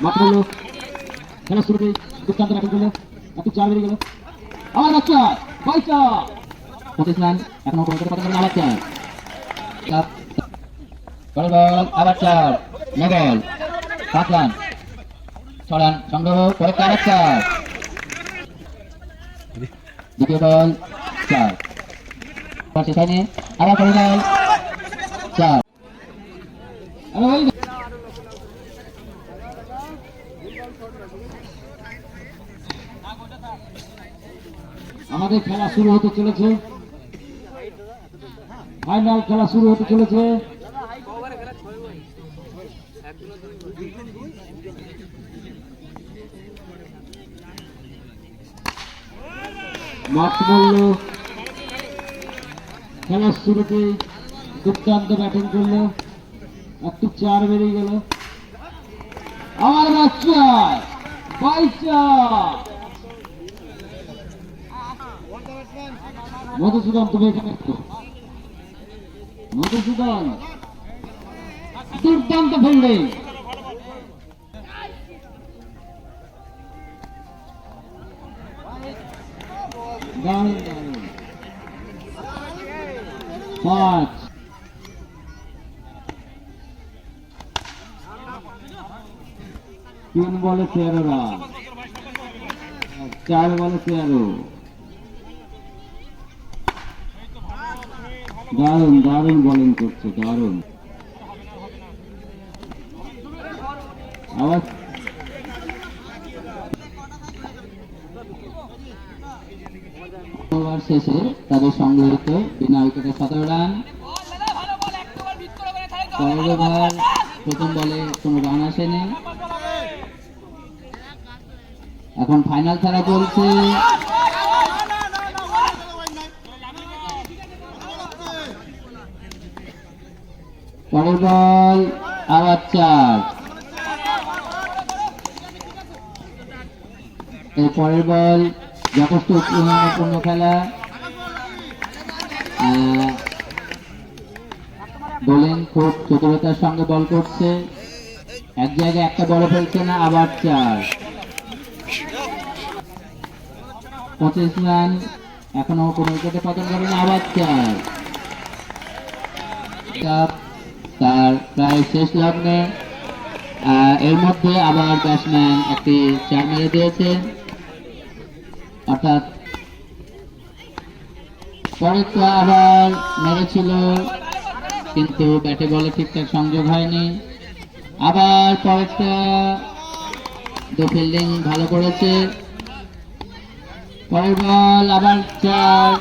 মাত্র হলো খেলা শুরুতে দুষ্টান্ত ব্যাটিং করলো, একটু 4 বেরিয়ে গেল, আবার বাচ্চা পয়সা 25 রান, এখনো কোনো কথা বলেন আবার 4 বল আবার 4 নগল 5 রান 6 রান সংগ্রহ করে আবার 4 দ্বিতীয় বল 4 পাশে খাইনি আবার করে বল 4 আমাদের খেলা শুরু হতে চলেছে, ফাইনাল খেলা শুরু হতে চলেছে। মাঠ বলল খেলার শুরুতে দুর্দান্ত ব্যাটিং করলো, একটু 4 বেরিয়ে গেল, আমার বাচ্চা পয়সা মধুসূদন, তুমি এখানে মধুসূদন দুর্দান্ত ফিল্ডিং, দারুণ 5 3 বলে 13 রান, 4 বলে 13। দারুণ দারুণ বোলিং করছে, দারুণ। আবার ওভার শেষে তাদের সংগৃহীত বিনা উইকেটে 17 রান। পরের ওভার প্রথম বলে কোনো রান আসেনি। এখন ফাইনাল খেলা চলছে, পরের বল আবার 4, এর পরের বল যথেষ্ট উৎসাহপূর্ণ খেলা, বোলিং খুব চতুরতার সঙ্গে বল করছে, এক জায়গায় একটা বল ফেলছে না, আবার 4, 25 রান, এখনো কোনো উইকেটে পতন করে না, আবার 4। তার প্রায় শেষ লগ্নে এর মধ্যে আবার ব্যাটসম্যান একটি 4 মেরে দিয়েছে, অর্থাৎ পরেরটা আবার মেরেছিল কিন্তু ব্যাটে বলে ঠিকঠাক সংযোগ হয়নি, আবার পরেরটা ফিল্ডিং ভালো করেছে, পরের বল আবার 4,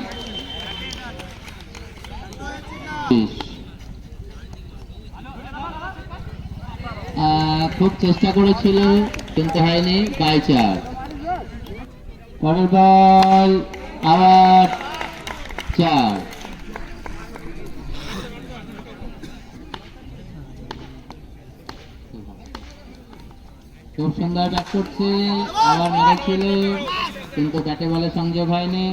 খুব চেষ্টা করেছিল কিন্তু হয়নি, বাই 4। পরের বল আবার 4, খুব সুন্দর ব্যাট করছে, আবার মেরেছিল কিন্তু ব্যাটে বলে সংযোগ হয়নি,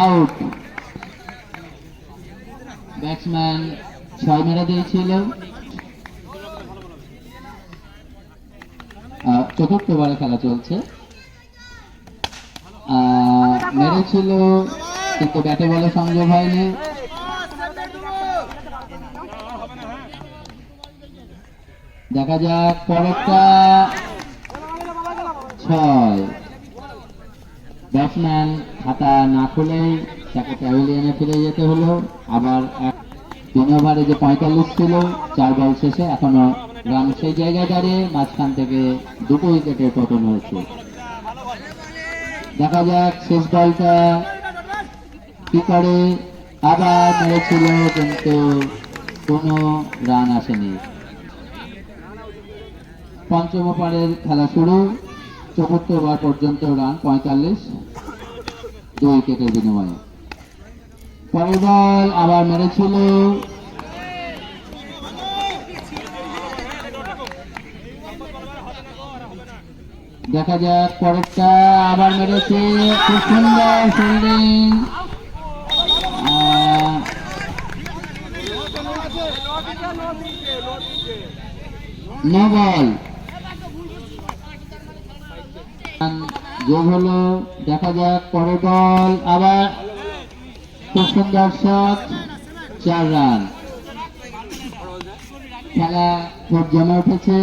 আউট। ব্যাটসম্যান 6 মেরে দিয়েছিল। চতুর্থ ওভারে খেলা চলছে, মেরেছিল কিন্তু ব্যাটে বলে সংযোগ হয়নি, দেখা যাক পরেরটা 6। ব্যাটসম্যান খাতা না খুলেই তাকে প্যাভিলিয়নে ফিরে যেতে হলো। আবার 3 ওভারে যে 45 ছিল 4 বল শেষে এখনো রান সেই জায়গায় দাঁড়িয়ে, মাঝখান থেকে 2 উইকেটের পতন হয়েছে। দেখা যাক শেষ বলটা কি করে, আবার মেরেছিল কিন্তু কোনো রান আসেনি। পঞ্চম ওভারের খেলা শুরু, চতুর্থ ওভার পর্যন্ত রান 45, 2 উইকেটের বিনিময়ে। পরের বল আবার মেরেছিল, দেখা যাক পরেরটা আবার মেরেছে, খুব সুন্দর ফিল্ডিং, নো বল, যোগ হলো। দেখা যাক পরের বল, আবার খুব সুন্দর শট, 4 রান। খেলা খুব জমে উঠেছে।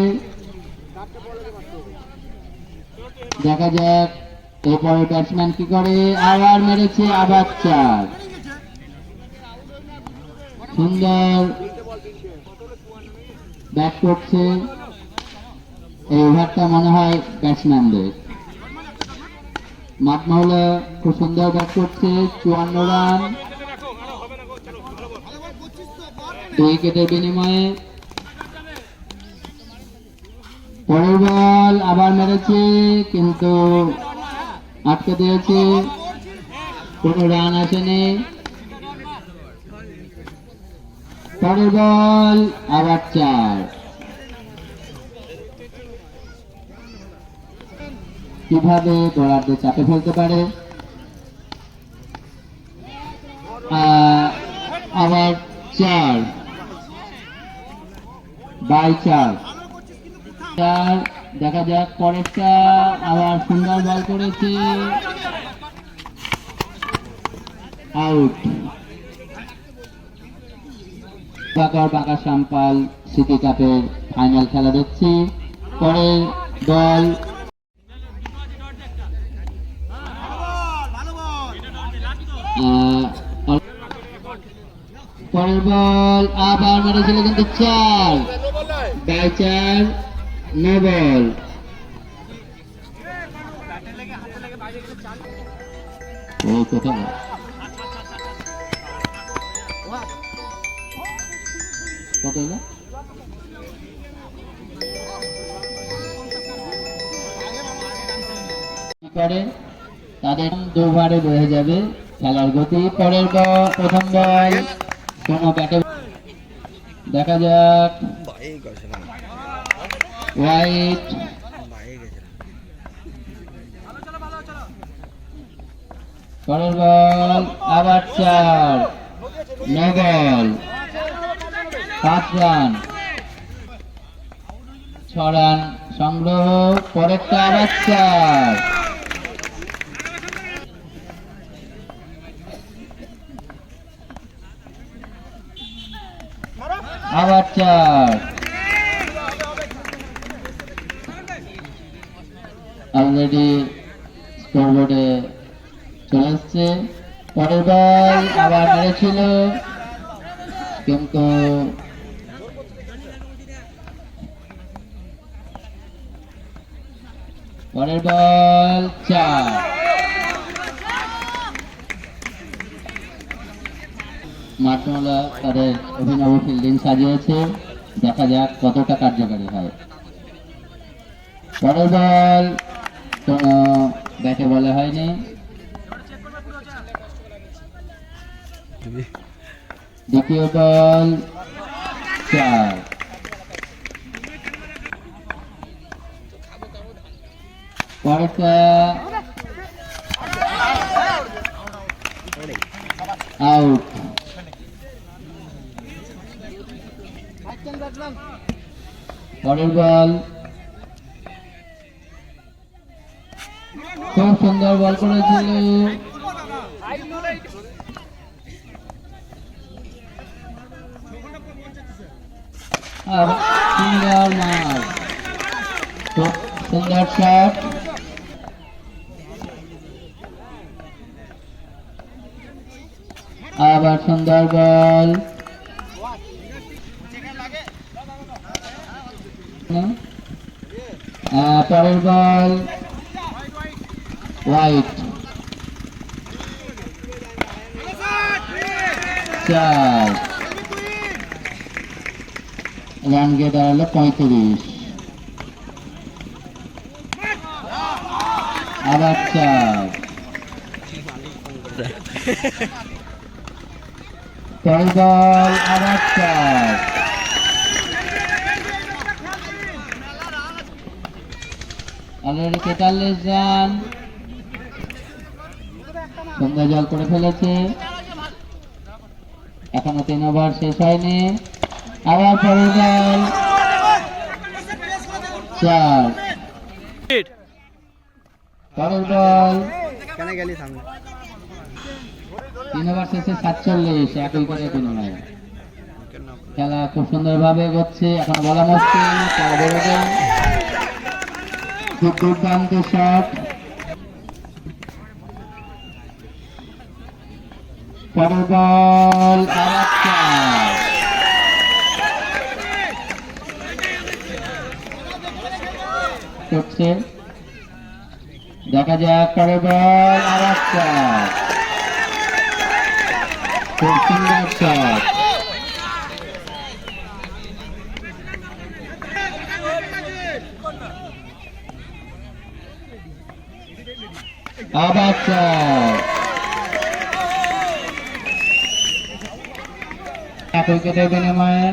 দেখা যাক এরপরে ব্যাটসম্যান কি করে, আবার মেরেছে, আবার 4। সুন্দর ব্যাট করছে এই ওভারটা, মনে হয় ব্যাটসম্যানদের। মাঠমহলে খুব সুন্দর ব্যাট করছে, 54 রান 2 উইকেটের বিনিময়ে। পরের বল আবার মেরেছে, কিন্তু আটকে দিয়েছে, কোনো রান আসেনি। পরের বল আবার 4। কিভাবে বোলারদের চাপে ফেলতে পারে। আবার 4 বাই 4। দেখা যাক পরেরটা, আবার সুন্দর বল করেছে, আউট। বাঁকা সাম্পাল সিটি কাপের ফাইনাল খেলা দেখছি। পরের বল, পরের বল আবার মেরেছিল, কিন্তু 4 বাই 4, নো বল। ও কোথায় কত হলো? করে তাদের 2 ওভারে বয়ে যাবে খেলার গতি। পরের বল, প্রথম বল কোন ব্যাটে, দেখা যাক ওয়াইড। পরের বল আবার 4, নো বল, 5 রান 6 রান সংগ্রহ। পরেরটা আবার 4, আবার 4। অলরেডি স্কোরবোর্ডে চলে এসছে। পরের বল আবার মেরেছিল, কিন্তু পরের বল 4। মাঠমহলা তাদের অভিনব ফিল্ডিং সাজিয়েছে, দেখা যাক কতটা কার্যকারী হয়। পরের বল কোন ব্যাটে বলা হয়নি। দ্বিতীয় বল 4। পরেরটা আউট। পরের বল খুব সুন্দর বল করেছিল, সুন্দর মার, খুব সুন্দর শট। আবার সুন্দর বল, পরের বল ওয়াইড, 4 রান গিয়ে দাঁড়ালো 35। আবার 4, পরের বল আবার 4। অলরেডি 43 রান, সন্ধ্যা জল করে ফেলেছে। এখনো 3 ওভার শেষ হয়নি। আবার পরের বল 4 পরের বল কেন গেলি সামনে 3 ওভার শেষে 47 এক উইকেটের বিনিময়ে খেলা খুব সুন্দরভাবে এগোচ্ছে এখন বলা মুশকিল খেলা বেরোবে খুব দুর্দান্ত শট পরের বল করছে দেখা যাক পরের বল খুব সুন্দর শট আবার এক উইকেটের বিনিময়ে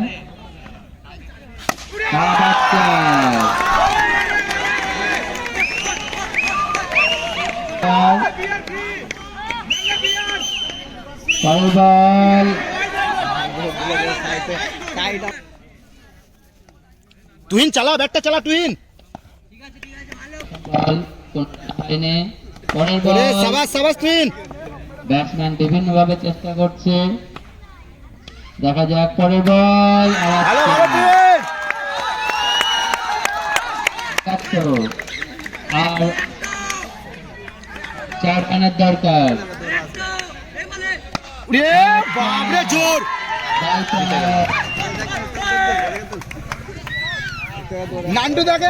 বল টুইন চালা ব্যাটটা চালা টুইন বল পরের বল সাবাস সাবাস টুইন ব্যাটসম্যান বিভিন্ন ভাবে চেষ্টা করছে দেখা যাক পরের বল ভালো ভালো টুইন আর 4 রানের দরকার ওরে বাপ রে জোর নান্টু দেখে